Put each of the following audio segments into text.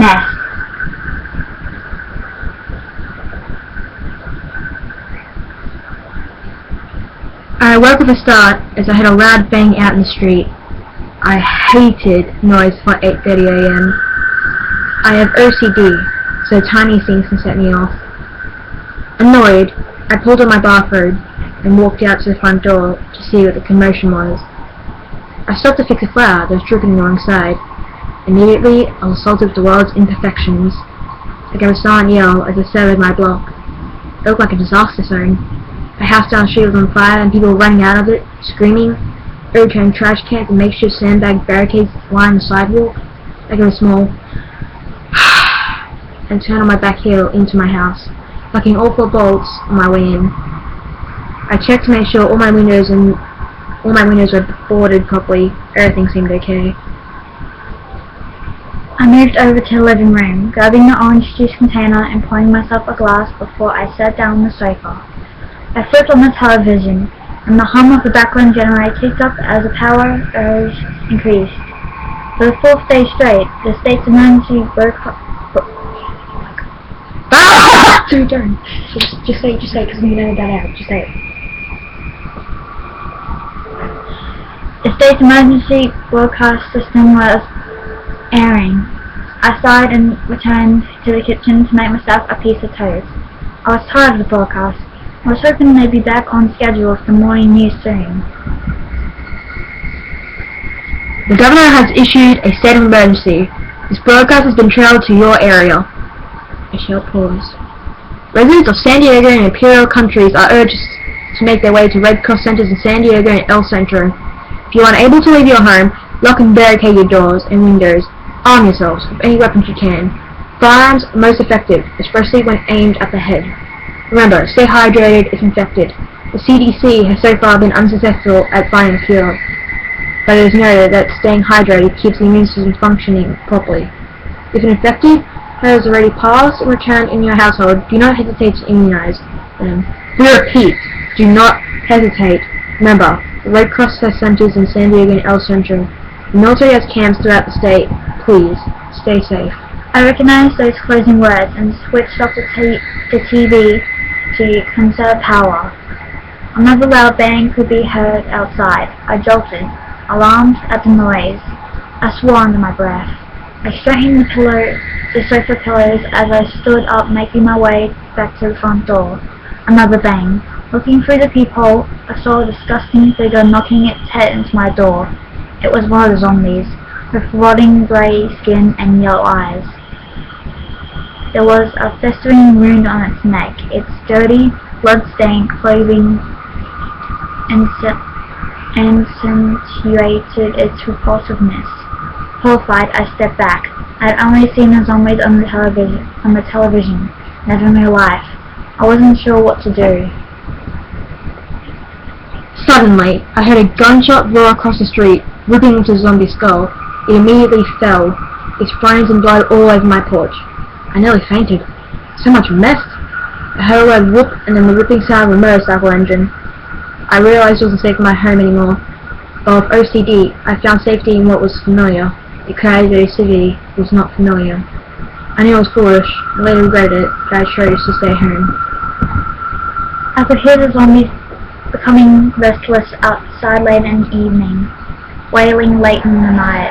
Mess. I woke with a start as I heard a loud bang out in the street. I hated noise for 8:30 a.m. I have OCD, so tiny things can set me off. Annoyed, I pulled on my bathrobe and walked out to the front door to see what the commotion was. I stopped to fix a flower that was drooping the wrong side. Immediately, I was assaulted with the world's imperfections. I gave a silent yell as I surveyed my block. It looked like a disaster zone. A house down the street was on fire and people were running out of it, screaming. Overturned trash cans and makeshift sandbag barricades lined the sidewalk. I gave a small and turned on my back heel into my house, locking all 4 bolts on my way in. I checked to make sure all my windows were boarded properly. Everything seemed okay. I moved over to the living room, grabbing the orange juice container and pouring myself a glass before I sat down on the sofa. I flipped on the television, and the hum of the background generator kicked up as the power surge increased. For the 4th day straight, the state's emergency broadcast. Dude, don't. Just say it, because I'm gonna edit that out. Just say it. The state's emergency broadcast system was airing. I sighed and returned to the kitchen to make myself a piece of toast. I was tired of the broadcast. I was hoping they'd be back on schedule for the morning news soon. The governor has issued a state of emergency. This broadcast has been trailed to your area. A short pause. Residents of San Diego and Imperial countries are urged to make their way to Red Cross centers in San Diego and El Centro. If you are unable to leave your home, lock and barricade your doors and windows. Arm yourselves with any weapons you can. Firearms are most effective, especially when aimed at the head. Remember, stay hydrated if infected. The CDC has so far been unsuccessful at finding a cure, but it is noted that staying hydrated keeps the immune system functioning properly. If an infected has already passed and returned in your household, do not hesitate to immunize them. We repeat, do not hesitate. Remember, the Red Cross has centers in San Diego and El Centro. The military has camps throughout the state. Please, stay safe. I recognized those closing words and switched off the TV to conserve power. Another loud bang could be heard outside. I jolted, alarmed at the noise. I swore under my breath. I straightened the sofa pillows as I stood up, making my way back to the front door. Another bang. Looking through the peephole, I saw a disgusting figure knocking its head into my door. It was one of the zombies, with rotting grey skin and yellow eyes. There was a festering wound on its neck. Its dirty, blood-stained clothing accentuated its repulsiveness. Horrified, I stepped back. I had only seen the zombies on the television, never in real life. I wasn't sure what to do. Suddenly, I heard a gunshot roar across the street, ripping into the zombie's skull. It immediately fell, its brains and blood all over my porch. I nearly fainted. So much mess. I heard a loud whoop and then the ripping sound of a motorcycle engine. I realized I wasn't safe in my home anymore. But with OCD, I found safety in what was familiar. The creativity was not familiar. I knew I was foolish, and later regretted it, but I chose to stay home. I could hear the zombies becoming restless outside late in the evening, wailing late in the night.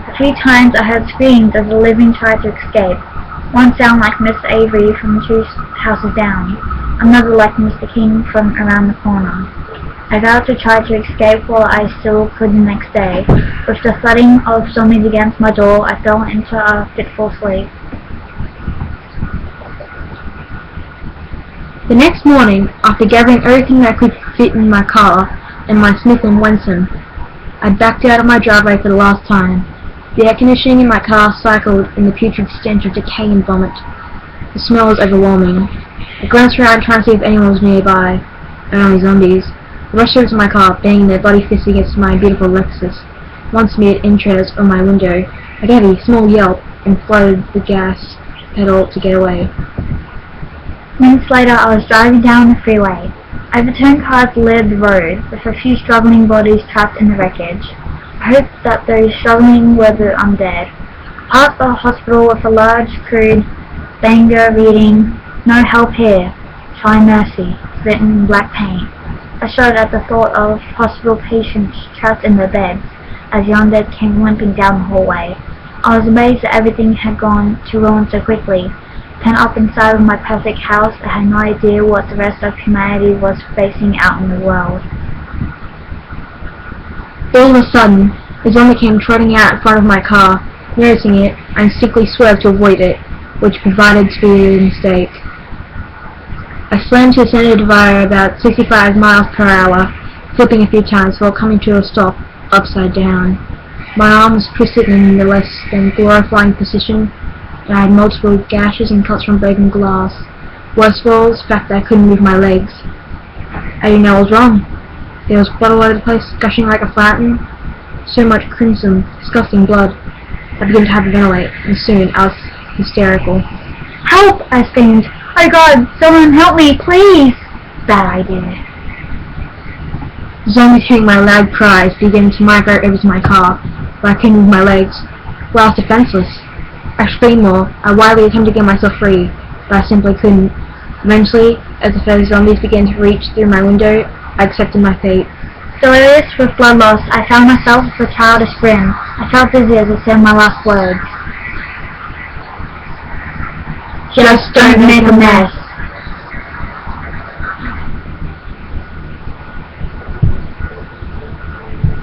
A few times I heard screams as the living tried to escape. One sounded like Miss Avery from 2 houses down, another like Mr. King from around the corner. I vowed to try to escape while I still could the next day. With the thudding of zombies against my door, I fell into a fitful sleep. The next morning, after gathering everything that could fit in my car and my Smith & Wesson, I backed out of my driveway for the last time. The air conditioning in my car cycled in the putrid stench of decay and vomit. The smell was overwhelming. I glanced around trying to see if anyone was nearby. Only zombies. The rushed over to my car, banging their bloody fists against my beautiful Lexus. Once mere inches on my window, I gave a small yelp and flooded the gas pedal to get away. Minutes later, I was driving down the freeway. Overturned cars littered the road, with a few struggling bodies trapped in the wreckage. I hoped that those struggling were the undead. Past the hospital with a large crude banner reading, "No help here, try mercy," written in black paint. I shuddered at the thought of hospital patients trapped in their beds as Yonder came limping down the hallway. I was amazed that everything had gone to ruin so quickly. Pent up inside of my perfect house, I had no idea what the rest of humanity was facing out in the world. All of a sudden, a zombie came trotting out in front of my car. Noticing it, I instinctively swerved to avoid it, which provided to be a mistake. I slammed to the center divider about 65 miles per hour, flipping a few times before coming to a stop, upside down. My arm was twisted in a less than glorifying position, and I had multiple gashes and cuts from broken glass. Worst of all was the fact that I couldn't move my legs. I didn't know what was wrong. There was blood all over the place, gushing like a fountain. So much crimson, disgusting blood. I began to hyperventilate, and soon I was hysterical. "Help!" I screamed. "Oh God, someone help me, please!" Bad idea. Zombies hearing my loud cries began to migrate over to my car, but I couldn't move my legs. Well, I was defenseless. I screamed more. I wildly attempted to get myself free, but I simply couldn't. Eventually, as the further zombies began to reach through my window, I accepted my fate. Delirious with blood loss, I found myself with a childish grin. I felt dizzy as I said my last words. Just don't make a mess.